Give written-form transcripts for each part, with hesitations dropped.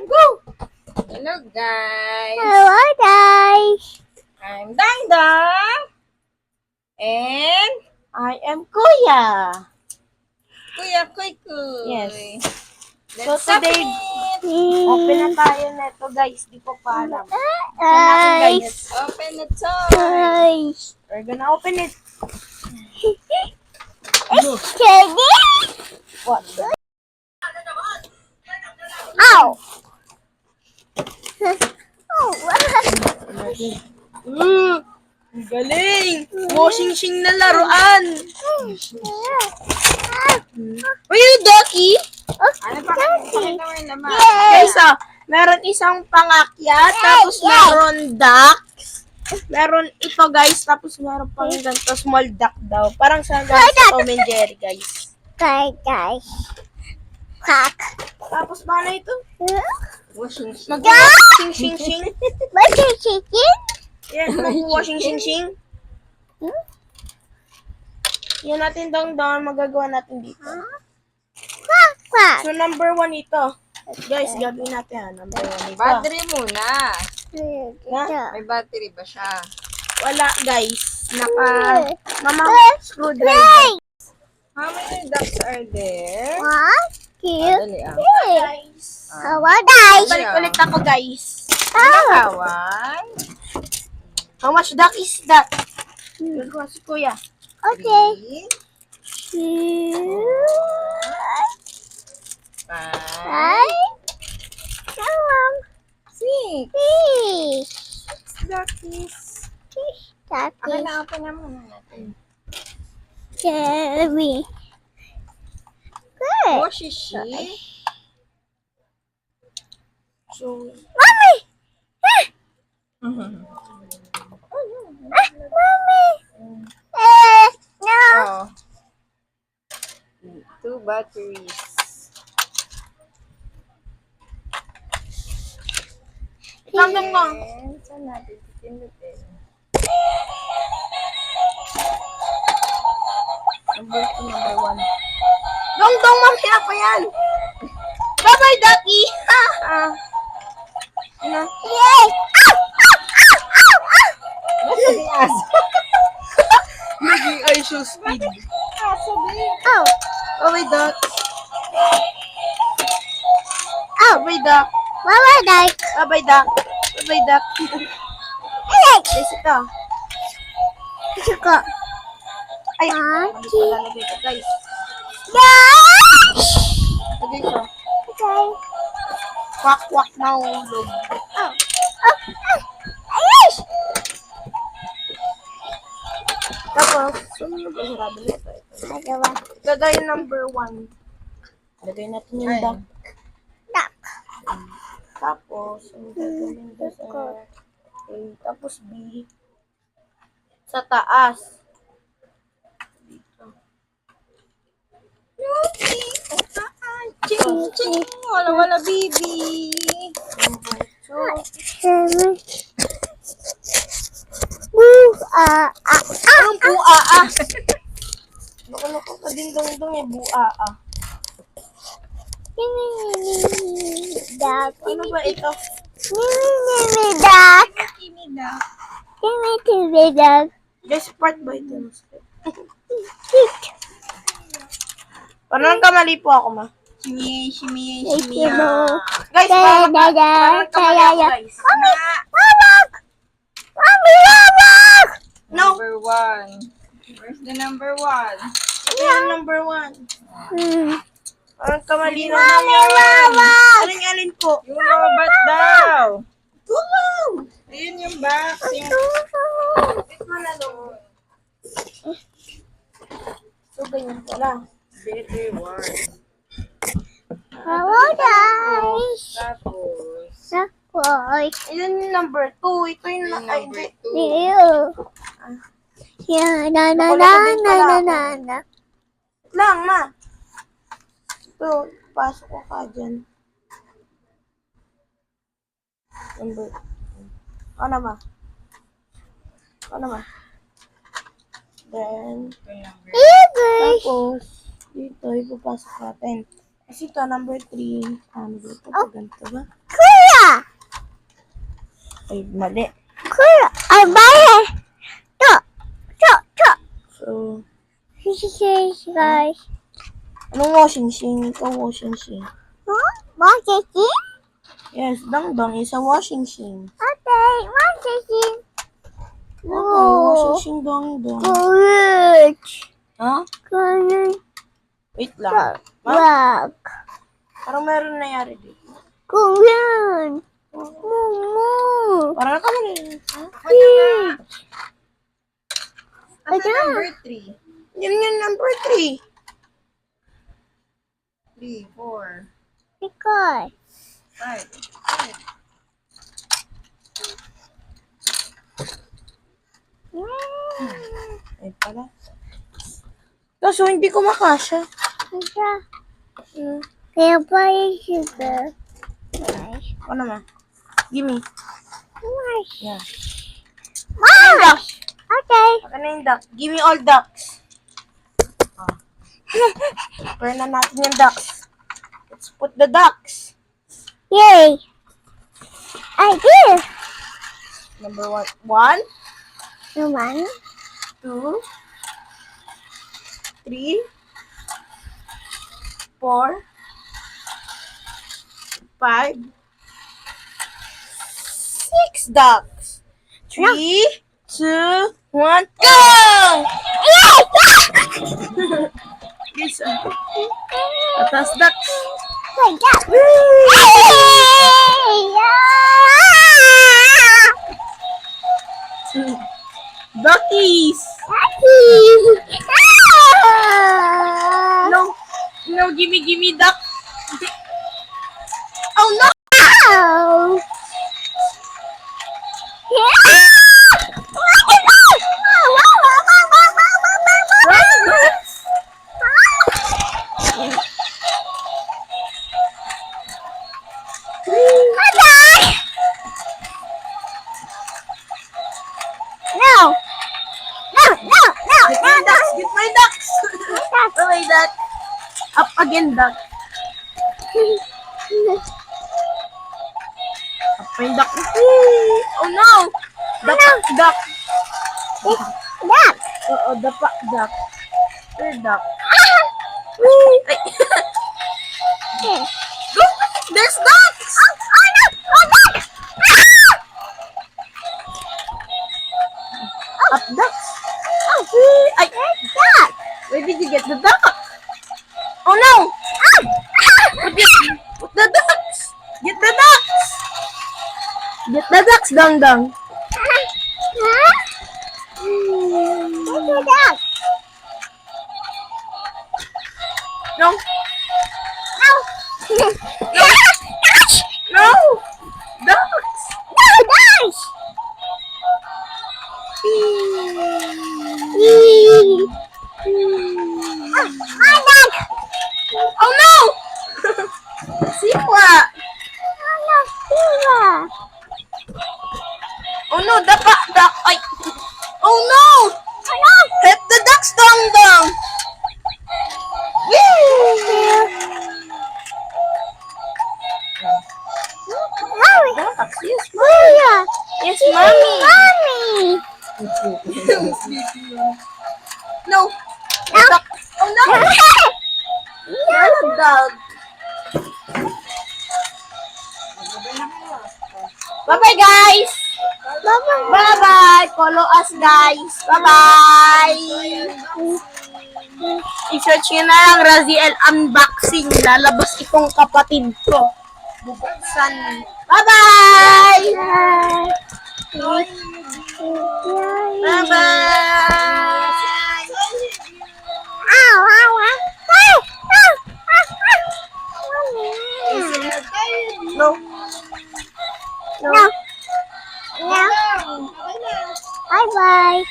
Go! Hello, guys. Hello, guys. I'm Dang Dang. And I am Kuya. Kuya Kuy Kuy. Yes. Let's So, today, open open na tayo neto, guys. Di ko pa alam. it. Open the toy. Guys. We're gonna open it. It's candy. What? Ow! Oh, Ang galing. Washing na laruan. Uy, yung Doki. Ano pa? Pakita mo yung laman. Guys, meron isang pangakyat, tapos meron ducks. Meron ito, guys, tapos meron pang ganito, small duck daw. Parang sa Tom and Jerry, guys. Guys. Quack. Tapos paano ito? Washing. Mag-washing shing. Washing chicken? Yes, mag-washing shing. Yan natin down, magagawa natin dito. Quack. So, number 1 ito. Guys, gagawin natin number 1 ito. Battery muna. Ha? May battery ba siya? Wala, guys. Mama, screwdriver. How many ducks are there? What? Cute. Dali ah. Guys. Hello, guys. Balik ulit ako, guys. Kawan. How much duck is that? Gagawa si Kuya. Okay. 3, 5, Right? Come on. 6. Fish. Duckies. That Okay is na, open na muna natin. Jerry. Good. Wash is she? So, Mommy! Mommy! No. Oh. 2 batteries. tanggal mo. And saan natin pipindutin? Number 1. Dong, mamaya pa yan. Bye-bye, Ducky. Ano? Yay! Naging aso. Naging ISO speed. Oh. Bye-bye, Duck. Oh. Bye-bye, Duck. Mama died. Bye-bye, Duck. Bye-bye, Duck. Hey! Guys, ito. Suko. Ay, Ducky. lalagay ko, guys. Gosh! Lagay ko. Okay. Kwak-kwak na ulog. Oh. Oh. Ayos! Tapos, sunod ba sarado nito? Magawa. Lagay yung number 1. Lagay natin yung Ay. duck. Duck. Tapos, ang gagawin ko sa A. Tapos B. Sa taas. Dito. Ching, ching. Wala, baby. Number 2. Seven. Woo! Anong bua-a? Loko-loko ka din dong eh, bua-a. Duck. Ano ba ito? Duck. Kimida. Gimme duck. Guys, part ba ito? Parang kamali po ako, ma. Shimmy. Thank you, Mo. Guys, parang kamali ako, guys. Mommy, No. Number 1. Where's the number 1? Ito yung number 1. Parang kamali na Mommy, yan. Mama. Alin po? Yung robot daw. Tulong! Ayun yung box. Yung... Tikman na daw. So, ganyan pala. Better one. Hello, guys. Tapos, Boy. Ilan yung number 2? Ito yung yung ay, number hindi. 2. You. Yeah, na. Lang, ma. Ito, pasok ko ka dyan. Number. Ano, ma? Then, Hey, guys. tapos, dito, ipapasok natin. Kasi ito, number 3. Ano ba ito? Ganito ba? Kuya! Ay, mali. Kuya! Ay, bahay! To! To! To! So, Guys. anong washing machine? Ito washing machine. Huh? Washing machine? Yes, dang is a washing machine. Okay, washing machine. Okay, washing machine dang. Good. Ha? Good. Wait lang. Ma? Rock. Parang meron nangyari dito. Good. Mumu. Parang ka rin. Ha? Asa Ayan. number 3? Yan number 3. 3, 4, Because. 5. Ay pala. Kaso hindi ko makasya. Kaya pa yung sugar. Nice. Ano naman? Gimme. Nice. Yeah. Nice. Okay. Akin na yung duck. Gimme all ducks. Burn na natin yung ducks. Let's put the ducks. Yay. I did. Number 1. 1, One. 2, 3, 4, 5, 6 ducks. 3, 2, 1, go! Yes. Atas ducks. Like that. Duckies. No. No, gimme duck. Oh no! Oh. No. Get my ducks. Oh my duck. Up again, duck. Up my duck. Oh no! Duck. Duck. Oo, duck. Third duck. Ay. Go! There's ducks! Up ducks. Ay. Where did you get the duck? Oh no! Put the ducks! Get the ducks! Get the ducks, Dang. No! No! Ducks! Oh no! Siwa! Oh no, duck! Ay! Oh no! Help the ducks, Dang! Ducks, yes, yes, mommy. No. Duck. Oh no. Yellow dog. Bye-bye, guys. Bye-bye. Follow us, guys. Bye-bye. I-search nyo na lang Raziel Unboxing. Lalabas itong kapatid ko. Bubuksan. Bye-bye. Bye-bye. No. Bye-bye.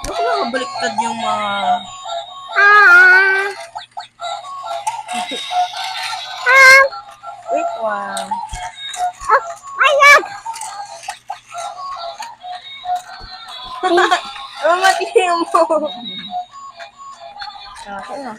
Bakit nakabaliktad yung mga... Wait, wow. Mamatiin mo. Sa akin na.